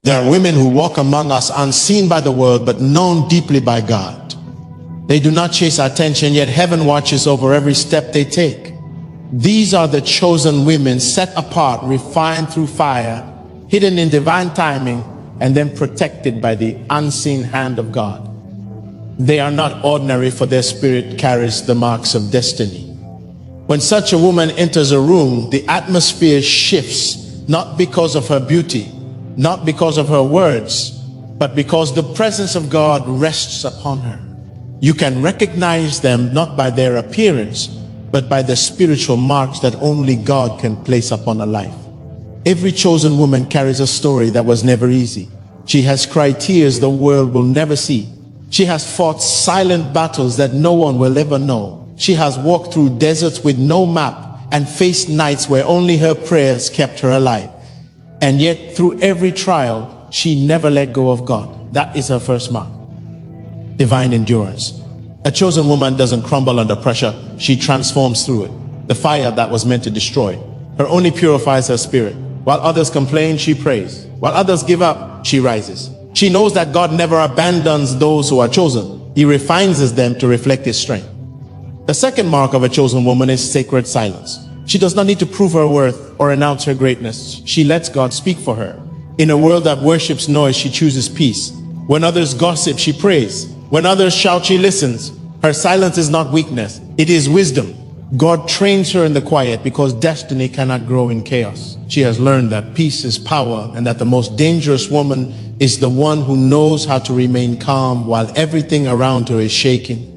There are women who walk among us unseen by the world, but known deeply by God. They do not chase attention, yet heaven watches over every step they take. These are the chosen women, set apart, refined through fire, hidden in divine timing, and then protected by the unseen hand of God. They are not ordinary, for their spirit carries the marks of destiny. When such a woman enters a room, the atmosphere shifts, not because of her beauty, not because of her words, but because the presence of God rests upon her. You can recognize them not by their appearance, but by the spiritual marks that only God can place upon a life. Every chosen woman carries a story that was never easy. She has cried tears the world will never see. She has fought silent battles that no one will ever know. She has walked through deserts with no map and faced nights where only her prayers kept her alive. And yet, through every trial, she never let go of God. That is her first mark. Divine endurance. A chosen woman doesn't crumble under pressure. She transforms through it. The fire that was meant to destroy her only purifies her spirit. While others complain, she prays. While others give up, she rises. She knows that God never abandons those who are chosen. He refines them to reflect His strength. The second mark of a chosen woman is sacred silence. She does not need to prove her worth or announce her greatness. She lets God speak for her. In a world that worships noise, she chooses peace. When others gossip, she prays. When others shout, she listens. Her silence is not weakness, it is wisdom. God trains her in the quiet because destiny cannot grow in chaos. She has learned that peace is power, and that the most dangerous woman is the one who knows how to remain calm while everything around her is shaking.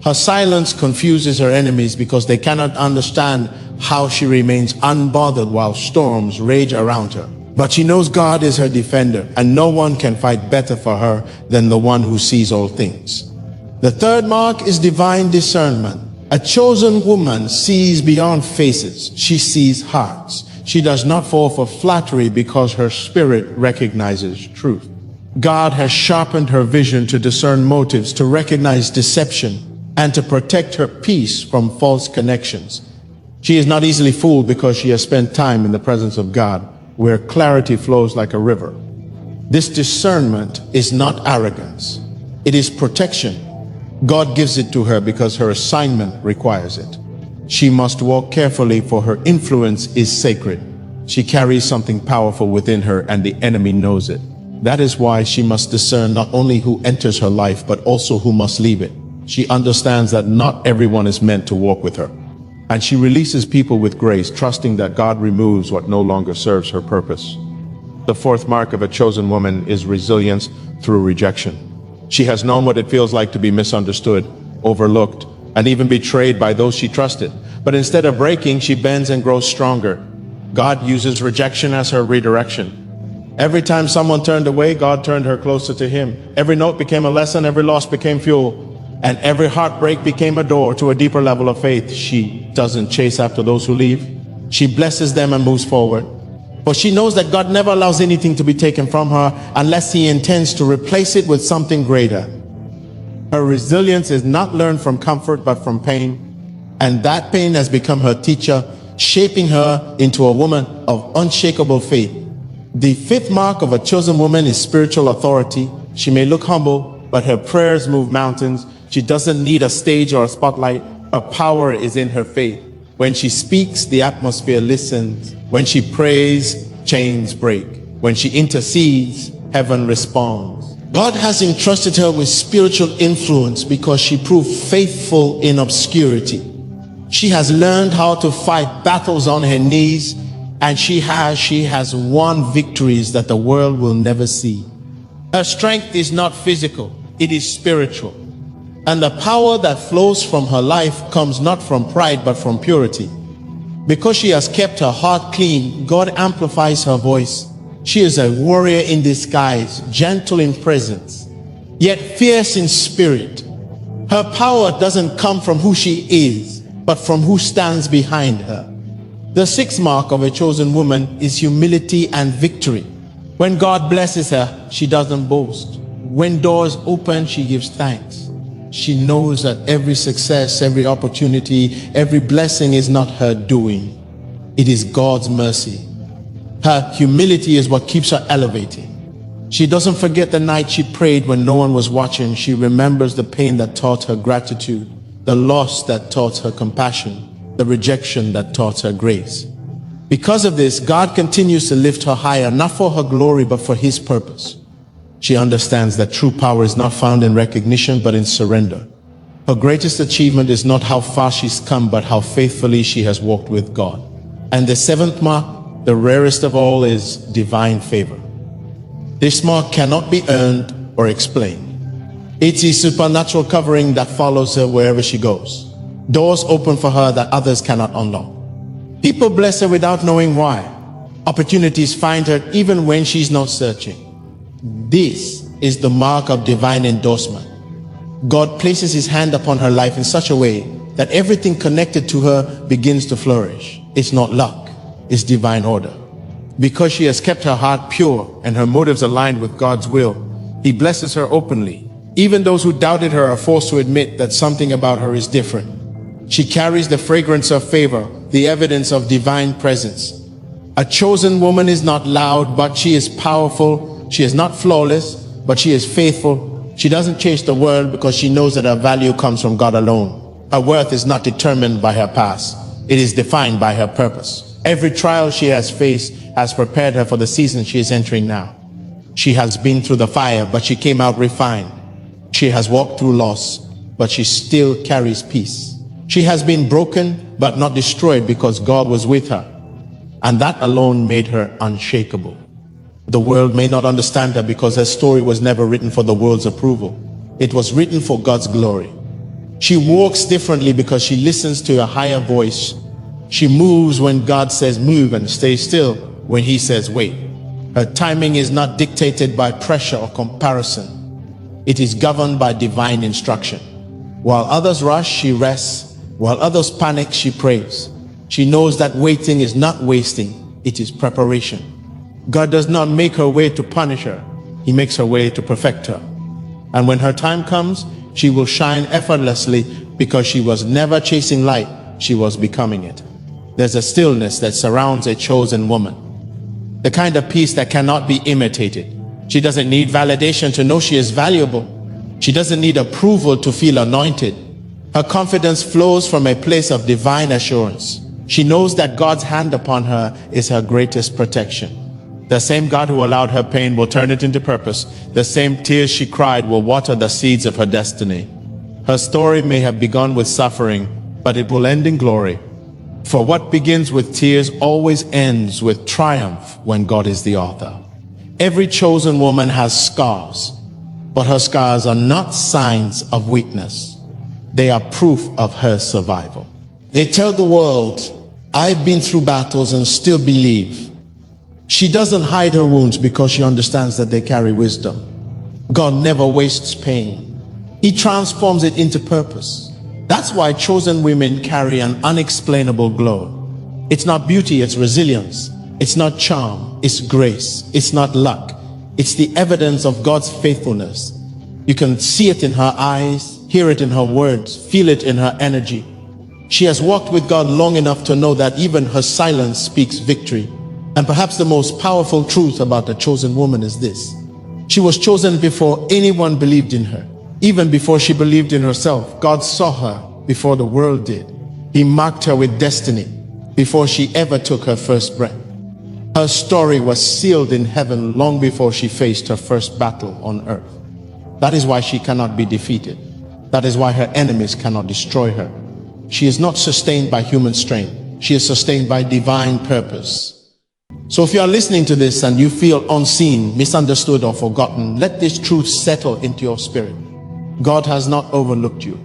Her silence confuses her enemies because they cannot understand how she remains unbothered while storms rage around her. But she knows God is her defender, and no one can fight better for her than the one who sees all things. The third mark is divine discernment. A chosen woman sees beyond faces. She sees hearts. She does not fall for flattery because her spirit recognizes truth. God has sharpened her vision to discern motives, to recognize deception, and to protect her peace from false connections. She is not easily fooled because she has spent time in the presence of God, where clarity flows like a river. This discernment is not arrogance. It is protection. God gives it to her because her assignment requires it. She must walk carefully, for her influence is sacred. She carries something powerful within her, and the enemy knows it. That is why she must discern not only who enters her life, but also who must leave it. She understands that not everyone is meant to walk with her. And she releases people with grace, trusting that God removes what no longer serves her purpose. The fourth mark of a chosen woman is resilience through rejection. She has known what it feels like to be misunderstood, overlooked, and even betrayed by those she trusted. But instead of breaking, she bends and grows stronger. God uses rejection as her redirection. Every time someone turned away, God turned her closer to Him. Every note became a lesson, every loss became fuel, and every heartbreak became a door to a deeper level of faith. She doesn't chase after those who leave. She blesses them and moves forward. For she knows that God never allows anything to be taken from her unless He intends to replace it with something greater. Her resilience is not learned from comfort, but from pain. And that pain has become her teacher, shaping her into a woman of unshakable faith. The fifth mark of a chosen woman is spiritual authority. She may look humble, but her prayers move mountains. She doesn't need a stage or a spotlight. Her power is in her faith. When she speaks, the atmosphere listens. When she prays, chains break. When she intercedes, heaven responds. God has entrusted her with spiritual influence because she proved faithful in obscurity. She has learned how to fight battles on her knees, and she has won victories that the world will never see. Her strength is not physical, it is spiritual. And the power that flows from her life comes not from pride, but from purity. Because she has kept her heart clean, God amplifies her voice. She is a warrior in disguise, gentle in presence, yet fierce in spirit. Her power doesn't come from who she is, but from who stands behind her. The sixth mark of a chosen woman is humility and victory. When God blesses her, she doesn't boast. When doors open, she gives thanks. She knows that every success, every opportunity, every blessing is not her doing. It is God's mercy. Her humility is what keeps her elevating. She doesn't forget the night she prayed when no one was watching. She remembers the pain that taught her gratitude, the loss that taught her compassion, the rejection that taught her grace. Because of this, God continues to lift her higher, not for her glory, but for His purpose. She understands that true power is not found in recognition, but in surrender. Her greatest achievement is not how far she's come, but how faithfully she has walked with God. And the seventh mark, the rarest of all, is divine favor. This mark cannot be earned or explained. It's a supernatural covering that follows her wherever she goes. Doors open for her that others cannot unlock. People bless her without knowing why. Opportunities find her even when she's not searching. This is the mark of divine endorsement. God places His hand upon her life in such a way that everything connected to her begins to flourish. It's not luck, it's divine order. Because she has kept her heart pure and her motives aligned with God's will, He blesses her openly. Even those who doubted her are forced to admit that something about her is different. She carries the fragrance of favor, the evidence of divine presence. A chosen woman is not loud, but she is powerful. She is not flawless, but she is faithful. She doesn't chase the world because she knows that her value comes from God alone. Her worth is not determined by her past. It is defined by her purpose. Every trial she has faced has prepared her for the season she is entering now. She has been through the fire, but she came out refined. She has walked through loss, but she still carries peace. She has been broken, but not destroyed, because God was with her. And that alone made her unshakable. The world may not understand her because her story was never written for the world's approval. It was written for God's glory. She walks differently because she listens to a higher voice. She moves when God says move and stays still when He says wait. Her timing is not dictated by pressure or comparison. It is governed by divine instruction. While others rush, she rests. While others panic, she prays. She knows that waiting is not wasting, it is preparation. God does not make her way to punish her. He makes her way to perfect her. And when her time comes, she will shine effortlessly because she was never chasing light, she was becoming it. There's a stillness that surrounds a chosen woman, the kind of peace that cannot be imitated. She doesn't need validation to know she is valuable. She doesn't need approval to feel anointed. Her confidence flows from a place of divine assurance. She knows that God's hand upon her is her greatest protection. The same God who allowed her pain will turn it into purpose. The same tears she cried will water the seeds of her destiny. Her story may have begun with suffering, but it will end in glory. For what begins with tears always ends with triumph when God is the author. Every chosen woman has scars, but her scars are not signs of weakness. They are proof of her survival. They tell the world, I've been through battles and still believe. She doesn't hide her wounds because she understands that they carry wisdom. God never wastes pain. He transforms it into purpose. That's why chosen women carry an unexplainable glow. It's not beauty, it's resilience. It's not charm, it's grace. It's not luck. It's the evidence of God's faithfulness. You can see it in her eyes, hear it in her words, feel it in her energy. She has walked with God long enough to know that even her silence speaks victory. And perhaps the most powerful truth about the chosen woman is this: she was chosen before anyone believed in her. Even before she believed in herself, God saw her before the world did. He marked her with destiny before she ever took her first breath. Her story was sealed in heaven long before she faced her first battle on earth. That is why she cannot be defeated. That is why her enemies cannot destroy her. She is not sustained by human strength. She is sustained by divine purpose. So if you are listening to this and you feel unseen, misunderstood, or forgotten, let this truth settle into your spirit. God has not overlooked you.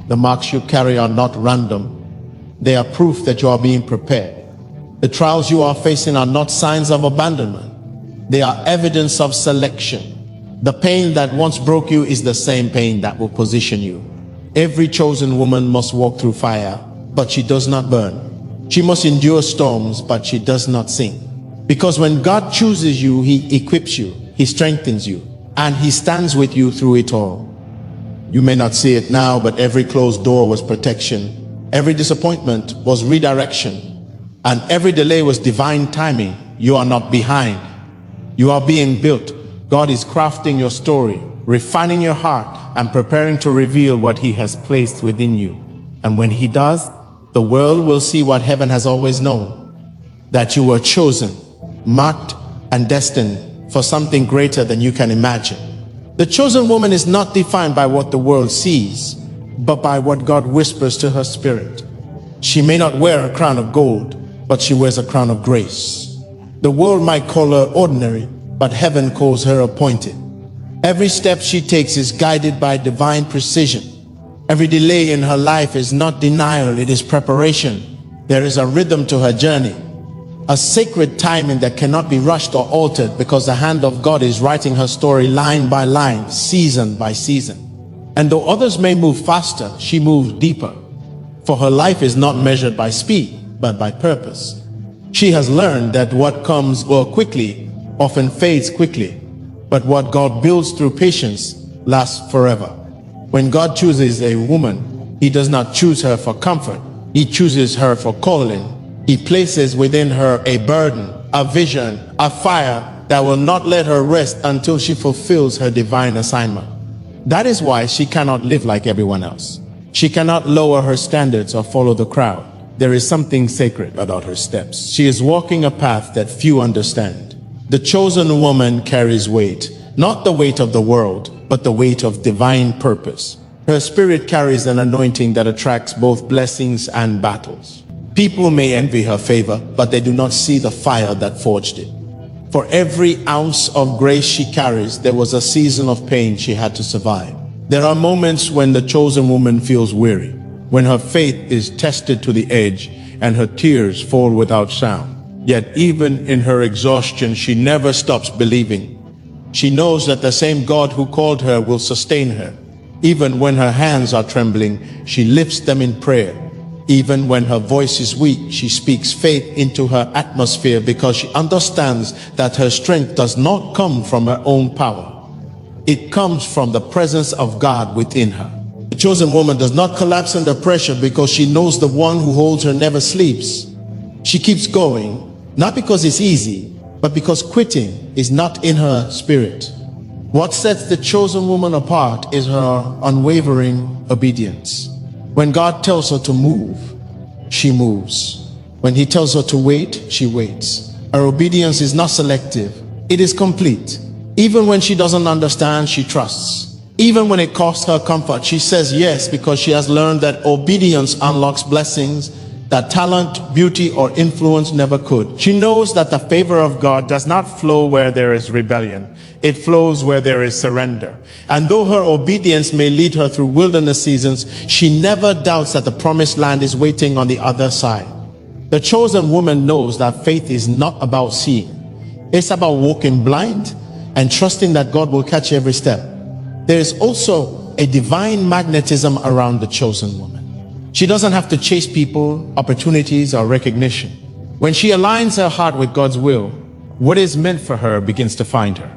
The marks you carry are not random. They are proof that you are being prepared. The trials you are facing are not signs of abandonment. They are evidence of selection. The pain that once broke you is the same pain that will position you. Every chosen woman must walk through fire, but she does not burn. She must endure storms, but she does not sink. Because when God chooses you, He equips you, He strengthens you, and He stands with you through it all. You may not see it now, but every closed door was protection. Every disappointment was redirection, and every delay was divine timing. You are not behind. You are being built. God is crafting your story, refining your heart, and preparing to reveal what He has placed within you. And when He does, the world will see what heaven has always known, that you were chosen, marked, and destined for something greater than you can imagine. The chosen woman is not defined by what the world sees, but by what God whispers to her spirit. She may not wear a crown of gold, but she wears a crown of grace. The world might call her ordinary, but heaven calls her appointed. Every step she takes is guided by divine precision. Every delay in her life is not denial, it is preparation. There is a rhythm to her journey, a sacred timing that cannot be rushed or altered, because the hand of God is writing her story line by line, season by season. And though others may move faster, she moves deeper, for her life is not measured by speed, but by purpose. She has learned that what comes quickly often fades quickly, but what God builds through patience lasts forever. When God chooses a woman, He does not choose her for comfort. He chooses her for calling. He places within her a burden, a vision, a fire that will not let her rest until she fulfills her divine assignment. That is why she cannot live like everyone else. She cannot lower her standards or follow the crowd. There is something sacred about her steps. She is walking a path that few understand. The chosen woman carries weight, not the weight of the world, but the weight of divine purpose. Her spirit carries an anointing that attracts both blessings and battles. People may envy her favor, but they do not see the fire that forged it. For every ounce of grace she carries, there was a season of pain she had to survive. There are moments when the chosen woman feels weary, when her faith is tested to the edge and her tears fall without sound. Yet even in her exhaustion, she never stops believing. She knows that the same God who called her will sustain her. Even when her hands are trembling, she lifts them in prayer. Even when her voice is weak, she speaks faith into her atmosphere, because she understands that her strength does not come from her own power. It comes from the presence of God within her. The chosen woman does not collapse under pressure, because she knows the one who holds her never sleeps. She keeps going, not because it's easy, but because quitting is not in her spirit. What sets the chosen woman apart is her unwavering obedience. When God tells her to move, she moves. When He tells her to wait, she waits. Her obedience is not selective, it is complete. Even when she doesn't understand, she trusts. Even when it costs her comfort, she says yes, because she has learned that obedience unlocks blessings that talent, beauty, or influence never could. She knows that the favor of God does not flow where there is rebellion. It flows where there is surrender. And though her obedience may lead her through wilderness seasons, she never doubts that the promised land is waiting on the other side. The chosen woman knows that faith is not about seeing. It's about walking blind and trusting that God will catch every step. There is also a divine magnetism around the chosen woman. She doesn't have to chase people, opportunities, or recognition. When she aligns her heart with God's will, what is meant for her begins to find her.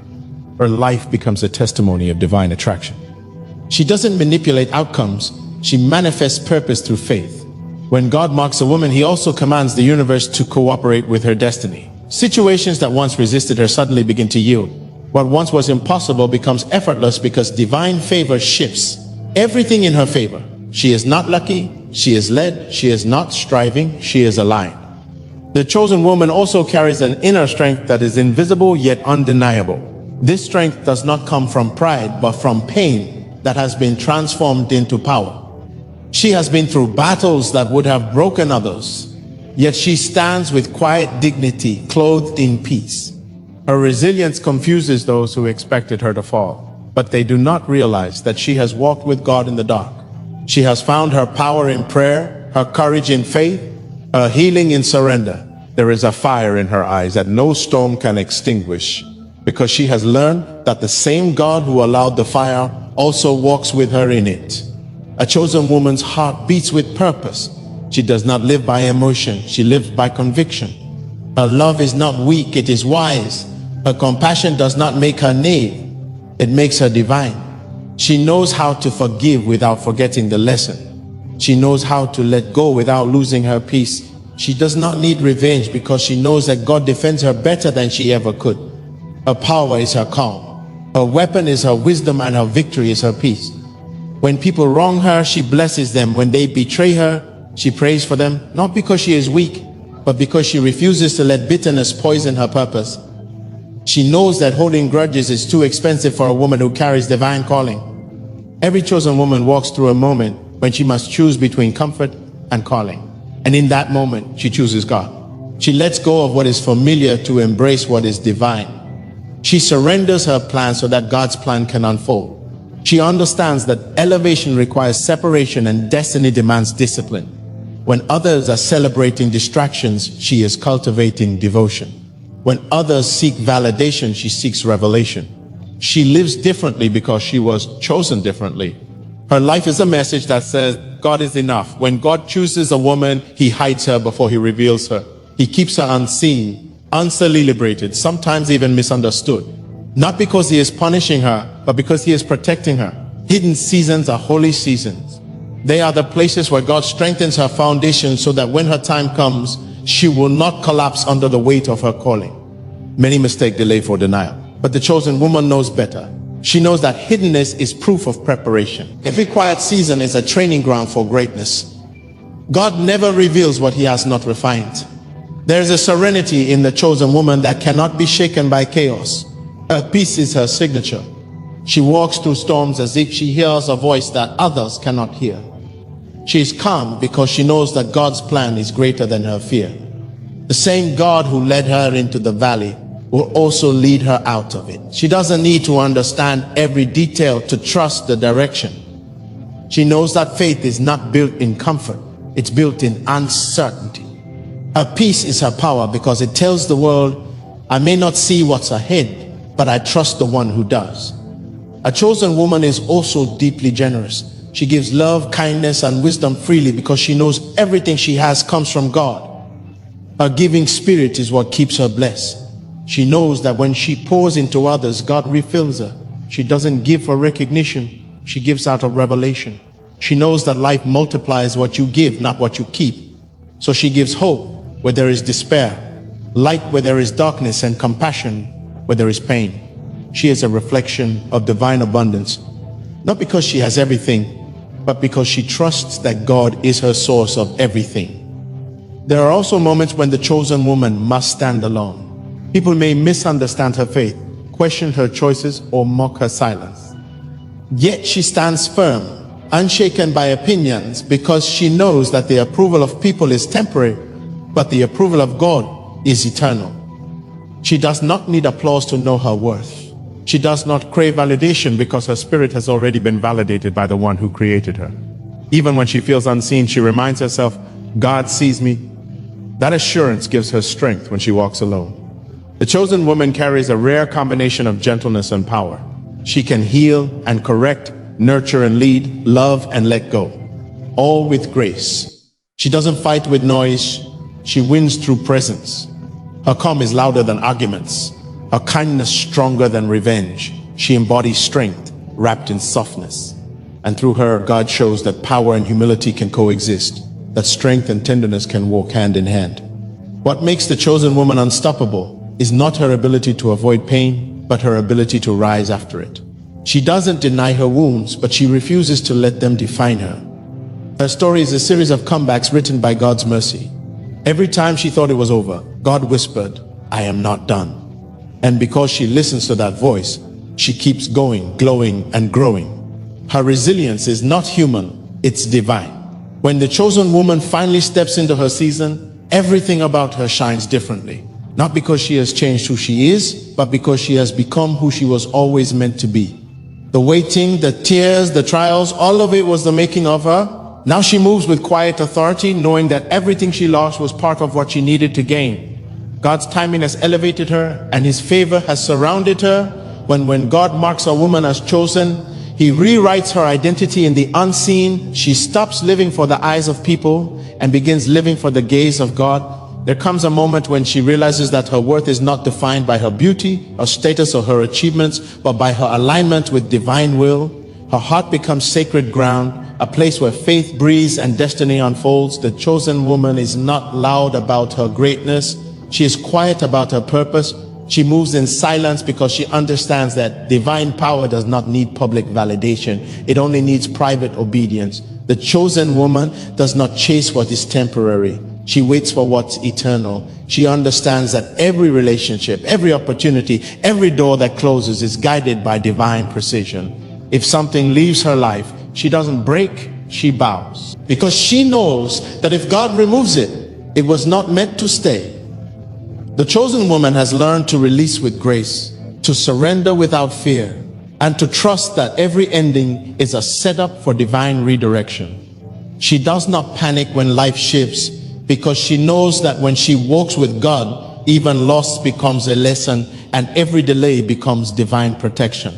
Her life becomes a testimony of divine attraction. She doesn't manipulate outcomes, she manifests purpose through faith. When God marks a woman, He also commands the universe to cooperate with her destiny. Situations that once resisted her suddenly begin to yield. What once was impossible becomes effortless, because divine favor shifts everything in her favor. She is not lucky, she is led, she is not striving, she is aligned. The chosen woman also carries an inner strength that is invisible yet undeniable. This strength does not come from pride, but from pain that has been transformed into power. She has been through battles that would have broken others, yet she stands with quiet dignity, clothed in peace. Her resilience confuses those who expected her to fall, but they do not realize that she has walked with God in the dark. She has found her power in prayer, her courage in faith, her healing in surrender. There is a fire in her eyes that no storm can extinguish, because she has learned that the same God who allowed the fire also walks with her in it. A chosen woman's heart beats with purpose. She does not live by emotion, she lives by conviction. Her love is not weak, it is wise. Her compassion does not make her naive, it makes her divine. She knows how to forgive without forgetting the lesson. She knows how to let go without losing her peace. She does not need revenge, because she knows that God defends her better than she ever could. Her power is her calm. Her weapon is her wisdom, and her victory is her peace. When people wrong her, she blesses them. When they betray her, she prays for them, not because she is weak, but because she refuses to let bitterness poison her purpose. She knows that holding grudges is too expensive for a woman who carries divine calling. Every chosen woman walks through a moment when she must choose between comfort and calling. And in that moment, she chooses God. She lets go of what is familiar to embrace what is divine. She surrenders her plan so that God's plan can unfold. She understands that elevation requires separation and destiny demands discipline. When others are celebrating distractions, she is cultivating devotion. When others seek validation, she seeks revelation. She lives differently because she was chosen differently. Her life is a message that says, God is enough. When God chooses a woman, he hides her before he reveals her. He keeps her unseen, uncelebrated, sometimes even misunderstood. Not because he is punishing her, but because he is protecting her. Hidden seasons are holy seasons. They are the places where God strengthens her foundation so that when her time comes, she will not collapse under the weight of her calling. Many mistake delay for denial, but the chosen woman knows better. She knows that hiddenness is proof of preparation. Every quiet season is a training ground for greatness. God never reveals what he has not refined. There is a serenity in the chosen woman that cannot be shaken by chaos. Her peace is her signature. She walks through storms as if she hears a voice that others cannot hear. She is calm because she knows that God's plan is greater than her fear. The same God who led her into the valley will also lead her out of it. She doesn't need to understand every detail to trust the direction. She knows that faith is not built in comfort, it's built in uncertainty. Her peace is her power because it tells the world, I may not see what's ahead, but I trust the one who does. A chosen woman is also deeply generous. She gives love, kindness, and wisdom freely because she knows everything she has comes from God. Her giving spirit is what keeps her blessed. She knows that when she pours into others, God refills her. She doesn't give for recognition. She gives out of revelation. She knows that life multiplies what you give, not what you keep. So she gives hope where there is despair, light where there is darkness, and compassion where there is pain. She is a reflection of divine abundance, not because she has everything, but because she trusts that God is her source of everything. There are also moments when the chosen woman must stand alone. People may misunderstand her faith, question her choices, or mock her silence. Yet she stands firm, unshaken by opinions, because she knows that the approval of people is temporary, but the approval of God is eternal. She does not need applause to know her worth. She does not crave validation because her spirit has already been validated by the one who created her. Even when she feels unseen, she reminds herself, God sees me. That assurance gives her strength when she walks alone. The chosen woman carries a rare combination of gentleness and power. She can heal and correct, nurture and lead, love and let go, all with grace. She doesn't fight with noise. She wins through presence. Her calm is louder than arguments. Her kindness stronger than revenge. She embodies strength wrapped in softness. And through her, God shows that power and humility can coexist, that strength and tenderness can walk hand in hand. What makes the chosen woman unstoppable is not her ability to avoid pain, but her ability to rise after it. She doesn't deny her wounds, but she refuses to let them define her. Her story is a series of comebacks written by God's mercy. Every time she thought it was over, God whispered, I am not done. And because she listens to that voice, she keeps going, glowing, and growing. Her resilience is not human, it's divine. When the chosen woman finally steps into her season, everything about her shines differently. Not because she has changed who she is, but because she has become who she was always meant to be. The waiting, the tears, the trials, all of it was the making of her. Now she moves with quiet authority, knowing that everything she lost was part of what she needed to gain. God's timing has elevated her, and his favor has surrounded her. When God marks a woman as chosen, he rewrites her identity in the unseen. She stops living for the eyes of people and begins living for the gaze of God. There comes a moment when she realizes that her worth is not defined by her beauty, her status, or her achievements, but by her alignment with divine will. Her heart becomes sacred ground, a place where faith breathes and destiny unfolds. The chosen woman is not loud about her greatness. She is quiet about her purpose. She moves in silence because she understands that divine power does not need public validation. It only needs private obedience. The chosen woman does not chase what is temporary. She waits for what's eternal. She understands that every relationship, every opportunity, every door that closes is guided by divine precision. If something leaves her life, she doesn't break, she bows. Because she knows that if God removes it, it was not meant to stay. The chosen woman has learned to release with grace, to surrender without fear, and to trust that every ending is a setup for divine redirection. She does not panic when life shifts, because she knows that when she walks with God, even loss becomes a lesson and every delay becomes divine protection.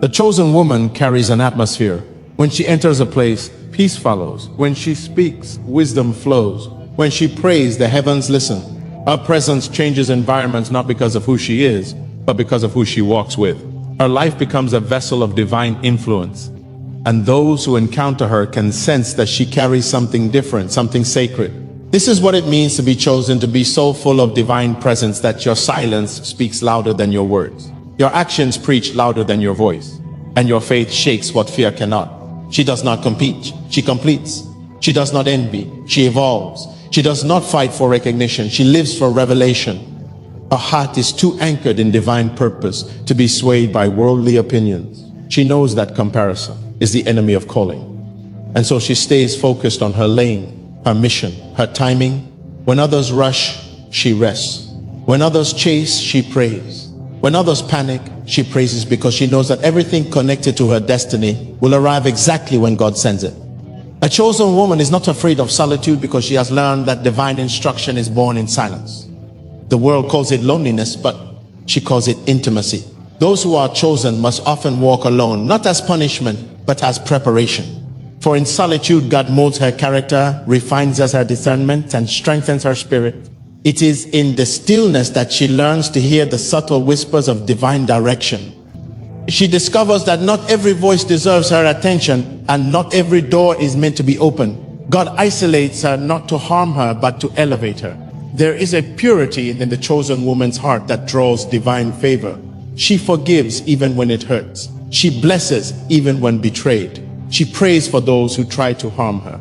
The chosen woman carries an atmosphere. When she enters a place, peace follows. When she speaks, wisdom flows. When she prays, the heavens listen. Her presence changes environments not because of who she is, but because of who she walks with. Her life becomes a vessel of divine influence. And those who encounter her can sense that she carries something different, something sacred. This is what it means to be chosen, to be so full of divine presence that your silence speaks louder than your words. Your actions preach louder than your voice. And your faith shakes what fear cannot. She does not compete, she completes. She does not envy, she evolves. She does not fight for recognition, she lives for revelation. Her heart is too anchored in divine purpose to be swayed by worldly opinions. She knows that comparison is the enemy of calling. And so she stays focused on her lane, her mission, her timing. When others rush, she rests. When others chase, she prays. When others panic, she praises because she knows that everything connected to her destiny will arrive exactly when God sends it. A chosen woman is not afraid of solitude because she has learned that divine instruction is born in silence. The world calls it loneliness, but she calls it intimacy. Those who are chosen must often walk alone, not as punishment, but as preparation. For in solitude, God molds her character, refines her discernment, and strengthens her spirit. It is in the stillness that she learns to hear the subtle whispers of divine direction. She discovers that not every voice deserves her attention, and not every door is meant to be open. God isolates her not to harm her, but to elevate her. There is a purity in the chosen woman's heart that draws divine favor. She forgives even when it hurts. She blesses even when betrayed. She prays for those who try to harm her.